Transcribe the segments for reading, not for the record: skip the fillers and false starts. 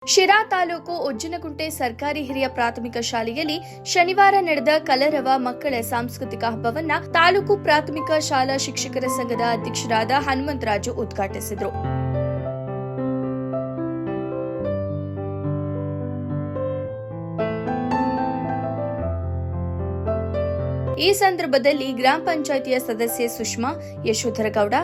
ಶಿರಾ ತಾಲೂಕು ಉಜ್ಜನಗುಂಟೆ ಸರ್ಕಾರಿ ಹಿರಿಯ ಪ್ರಾಥಮಿಕ ಶಾಲೆಯಲ್ಲಿ ಶನಿವಾರ ನಡೆದ ಕಲರವ ಮಕ್ಕಳ ಸಾಂಸ್ಕೃತಿಕ ಹಬ್ಬವನ್ನ ತಾಲೂಕು ಪ್ರಾಥಮಿಕ ಶಾಲಾ ಶಿಕ್ಷಕರ ಸಂಘದ ಅಧ್ಯಕ್ಷರಾದ ಹನುಮಂತರಾಜು ಉದ್ಘಾಟಿಸಿದರು. ಈ ಸಂದರ್ಭದಲ್ಲಿ ಗ್ರಾಮ ಪಂಚಾಯಿತಿಯ ಸದಸ್ಯೆ ಸುಷ್ಮಾ, ಯಶೋಧರಗೌಡ,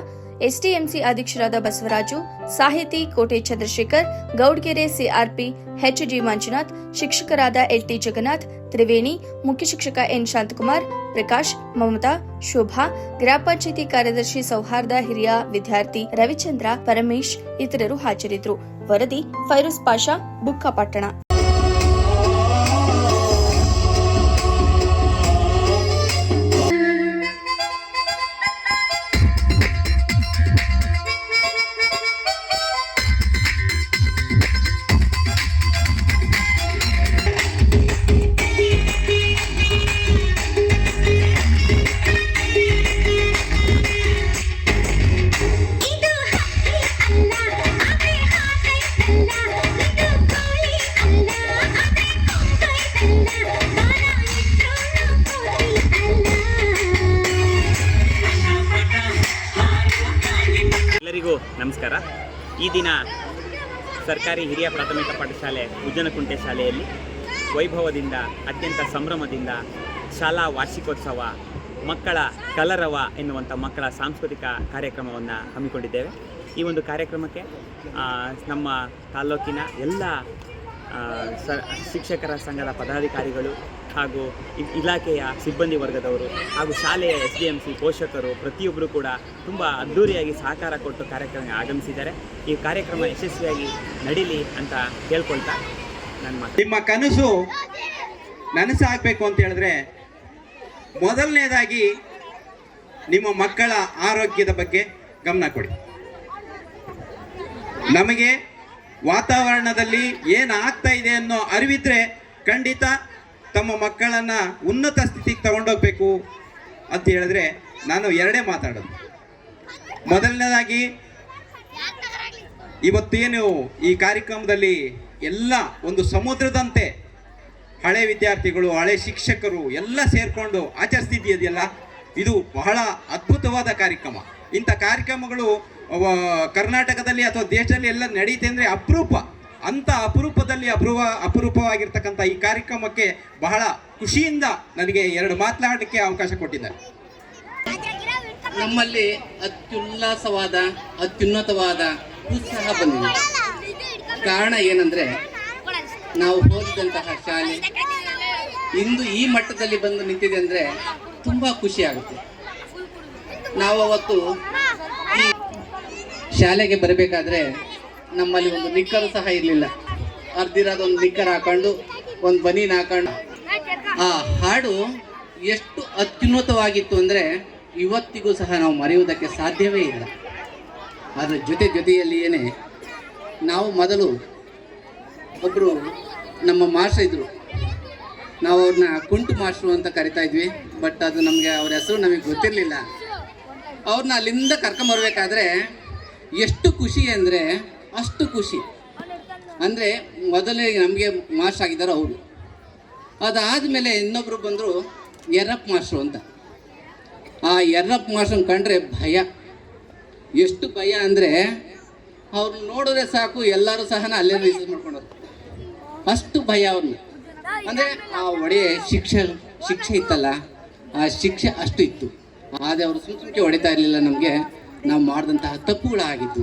ಎಸ್ಟಿಎಂಸಿ ಅಧ್ಯಕ್ಷರಾದ ಬಸವರಾಜು, ಸಾಹಿತಿ ಕೋಟೆ ಚಂದ್ರಶೇಖರ್, ಗೌಡ್ಗೆರೆ ಸಿಆರ್ಪಿ ಎಚ್ಜಿ ಮಂಜುನಾಥ್, ಶಿಕ್ಷಕರಾದ ಎಲ್ಟಿ ಜಗನ್ನಾಥ್, ತ್ರಿವೇಣಿ, ಮುಖ್ಯ ಶಿಕ್ಷಕ ಎನ್ ಶಾಂತಕುಮಾರ್, ಪ್ರಕಾಶ್, ಮಮತಾ, ಶೋಭಾ, ಗ್ರಾಮ ಪಂಚಾಯಿತಿ ಕಾರ್ಯದರ್ಶಿ ಸೌಹಾರ್ದ, ಹಿರಿಯ ವಿದ್ಯಾರ್ಥಿ ರವಿಚಂದ್ರ, ಪರಮೇಶ್ ಇತರರು ಹಾಜರಿದ್ದರು. ವರದಿ ಫೈರೋಜ್ ಪಾಷಾ, ಬುಕ್ಕಾಪಟ್ಟಣ. ಎಲ್ಲರಿಗೂ ನಮಸ್ಕಾರ. ಈ ದಿನ ಸರ್ಕಾರಿ ಹಿರಿಯ ಪ್ರಾಥಮಿಕ ಪಾಠಶಾಲೆ ಉಜ್ಜನಕುಂಟೆ ಶಾಲೆಯಲ್ಲಿ ವೈಭವದಿಂದ ಅತ್ಯಂತ ಸಂಭ್ರಮದಿಂದ ಶಾಲಾ ವಾರ್ಷಿಕೋತ್ಸವ ಮಕ್ಕಳ ಕಲರವ ಎನ್ನುವಂಥ ಮಕ್ಕಳ ಸಾಂಸ್ಕೃತಿಕ ಕಾರ್ಯಕ್ರಮವನ್ನು ಹಮ್ಮಿಕೊಂಡಿದ್ದೇವೆ. ಈ ಒಂದು ಕಾರ್ಯಕ್ರಮಕ್ಕೆ ನಮ್ಮ ತಾಲೂಕಿನ ಎಲ್ಲ ಶಿಕ್ಷಕರ ಸಂಘದ ಪದಾಧಿಕಾರಿಗಳು ಹಾಗೂ ಇಲಾಖೆಯ ಸಿಬ್ಬಂದಿ ವರ್ಗದವರು ಹಾಗೂ ಶಾಲೆಯ SDMC ಪೋಷಕರು ಪ್ರತಿಯೊಬ್ಬರು ಕೂಡ ತುಂಬ ಅದ್ಧೂರಿಯಾಗಿ ಸಹಕಾರ ಕೊಟ್ಟು ಕಾರ್ಯಕ್ರಮಕ್ಕೆ ಆಗಮಿಸಿದ್ದಾರೆ. ಈ ಕಾರ್ಯಕ್ರಮ ಯಶಸ್ವಿಯಾಗಿ ನಡೀಲಿ ಅಂತ ಕೇಳ್ಕೊಳ್ತಾ ನನ್ನ ಮಾತು. ನಿಮ್ಮ ಕನಸು ನನಸಾಗಬೇಕು ಅಂತ ಹೇಳಿದ್ರೆ ಮೊದಲನೇದಾಗಿ ನಿಮ್ಮ ಮಕ್ಕಳ ಆರೋಗ್ಯದ ಬಗ್ಗೆ ಗಮನ ಕೊಡಿ. ನಮಗೆ ವಾತಾವರಣದಲ್ಲಿ ಏನಾಗ್ತಾ ಇದೆ ಅನ್ನೋ ಅರಿವಿದ್ರೆ ಖಂಡಿತ ತಮ್ಮ ಮಕ್ಕಳನ್ನು ಉನ್ನತ ಸ್ಥಿತಿಗೆ ತಗೊಂಡೋಗ್ಬೇಕು ಅಂತ ಹೇಳಿದ್ರೆ ನಾನು ಎರಡೇ ಮಾತಾಡೋದು. ಮೊದಲನೇದಾಗಿ ಇವತ್ತೇನು ಈ ಕಾರ್ಯಕ್ರಮದಲ್ಲಿ ಎಲ್ಲ ಒಂದು ಸಮುದ್ರದಂತೆ ಹಳೆ ವಿದ್ಯಾರ್ಥಿಗಳು, ಹಳೆ ಶಿಕ್ಷಕರು ಎಲ್ಲ ಸೇರಿಕೊಂಡು ಆಚರಿಸ್ತಿದೆಯಲ್ಲ, ಇದು ಬಹಳ ಅದ್ಭುತವಾದ ಕಾರ್ಯಕ್ರಮ. ಇಂಥ ಕಾರ್ಯಕ್ರಮಗಳು ಕರ್ನಾಟಕದಲ್ಲಿ ಅಥವಾ ದೇಶದಲ್ಲಿ ಎಲ್ಲ ನಡೀತೆ ಅಂದರೆ ಅಪರೂಪ. ಅಂಥ ಅಪರೂಪದಲ್ಲಿ ಅಪರೂಪವಾಗಿರ್ತಕ್ಕಂಥ ಈ ಕಾರ್ಯಕ್ರಮಕ್ಕೆ ಬಹಳ ಖುಷಿಯಿಂದ ನನಗೆ ಎರಡು ಮಾತನಾಡಲಿಕ್ಕೆ ಅವಕಾಶ ಕೊಟ್ಟಿದ್ದಾರೆ. ನಮ್ಮಲ್ಲಿ ಅತ್ಯುನ್ನತವಾದ ಉತ್ಸಾಹ ಬಂದಿದೆ. ಕಾರಣ ಏನಂದರೆ ನಾವು ಓದಿದಂತಹ ಶಾಲೆ ಇಂದು ಈ ಮಟ್ಟದಲ್ಲಿ ಬಂದು ನಿಂತಿದೆ ಅಂದರೆ ತುಂಬ ಖುಷಿ ಆಗುತ್ತೆ. ನಾವು ಅವತ್ತು ಈ ಶಾಲೆಗೆ ಬರಬೇಕಾದ್ರೆ ನಮ್ಮಲ್ಲಿ ಒಂದು ನಿಕ್ಕರು ಸಹ ಇರಲಿಲ್ಲ. ಅರ್ಧಿರೋದೊಂದು ನಿಕ್ಕರ್ ಹಾಕೊಂಡು ಒಂದು ಬನೀನ್ ಹಾಕೊಂಡು ಆ ಹಾಡು ಎಷ್ಟು ಅತ್ಯುನ್ನತವಾಗಿತ್ತು ಅಂದರೆ ಇವತ್ತಿಗೂ ಸಹ ನಾವು ಮರೆಯುವುದಕ್ಕೆ ಸಾಧ್ಯವೇ ಇಲ್ಲ. ಅದರ ಜೊತೆಯಲ್ಲಿಯೇ ನಾವು ಮೊದಲು ಒಬ್ಬರು ನಮ್ಮ ಮಾಸ್ಟರ್ ಇದ್ದರು, ನಾವು ಅವ್ರನ್ನ ಕುಂಟು ಮಾಸ್ಟ್ರು ಅಂತ ಕರಿತಾ ಇದ್ವಿ. ಬಟ್ ಅದು ನಮಗೆ ಅವ್ರ ಹೆಸರು ನಮಗೆ ಗೊತ್ತಿರಲಿಲ್ಲ. ಅವ್ರನ್ನ ಅಲ್ಲಿಂದ ಕರ್ಕೊಂಬರ್ಬೇಕಾದ್ರೆ ಎಷ್ಟು ಖುಷಿ ಅಂದರೆ ಅಷ್ಟು ಖುಷಿ. ಅಂದರೆ ಮೊದಲೇ ನಮಗೆ ಮಾಸ್ಟರ್ ಆಗಿದ್ದಾರೆ ಅವರು. ಅದಾದಮೇಲೆ ಇನ್ನೊಬ್ಬರು ಬಂದರು ಯರ್ರಪ್ಪ ಮಾಸ್ಟ್ರು ಅಂತ. ಆ ಯರ್ರಪ್ಪ ಮಾಸ್ಟ್ರನ್ನ ಕಂಡ್ರೆ ಭಯ, ಎಷ್ಟು ಭಯ ಅಂದರೆ ಅವ್ರನ್ನ ನೋಡಿದ್ರೆ ಸಾಕು ಎಲ್ಲರೂ ಸಹ ಅಲ್ಲೇ ರಿಸೀವ್ ಮಾಡ್ಕೊಂಡವ್ರು, ಅಷ್ಟು ಭಯ ಅವ್ರನ್ನ. ಅಂದರೆ ಆ ಒಡೆಯ ಶಿಕ್ಷೆ ಇತ್ತಲ್ಲ, ಆ ಶಿಕ್ಷೆ ಅಷ್ಟು ಇತ್ತು. ಆದರೆ ಅವರು ಸುಮ್ಮನೆ ಹೊಡಿತಾ ಇರಲಿಲ್ಲ. ನಮಗೆ ನಾವು ಮಾಡಿದಂತಹ ತಪ್ಪುಗಳಾಗಿದ್ದು